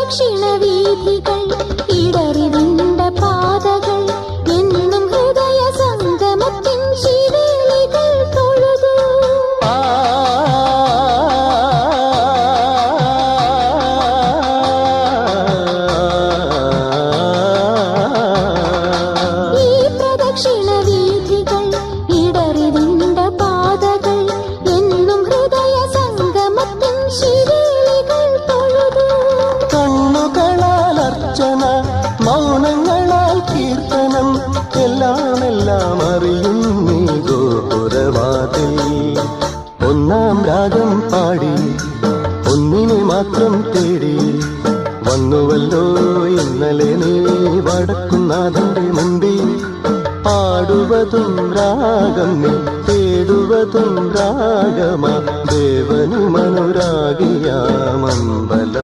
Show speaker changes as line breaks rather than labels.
പ്രദക്ഷിണവീഥികൾ ഇടറിവിണ്ട പാതകൾ എന്നും ഹൃദയ സംഗമത്തിൻ ശിവേലികൾ തൊഴുതു. ഈ പ്രദക്ഷിണവീഥികൾ ഇടറിവിണ്ട പാതകൾ എന്നും ഹൃദയ സംഗമത്തിൻ ശിവേലികൾ തൊഴുതു.
കണ്ണുകളാൽ അർച്ചന, മൗനങ്ങളാൽ കീർത്തനം, എല്ലാം അറിയും നീ ഗോപുരവാതിൽ. ഒന്നാം രാഗം പാടി ഒന്നിനെ മാത്രം തേടി വന്നുവല്ലോ ഇന്നലെ നീ വടക്കുന്നാഥന്റെ മുമ്പിൽ. പാടുവതും രാഗം നീ, തേടുവതും രാഗമാ, ദേവനും അനുരാഗിയാമമ്പല.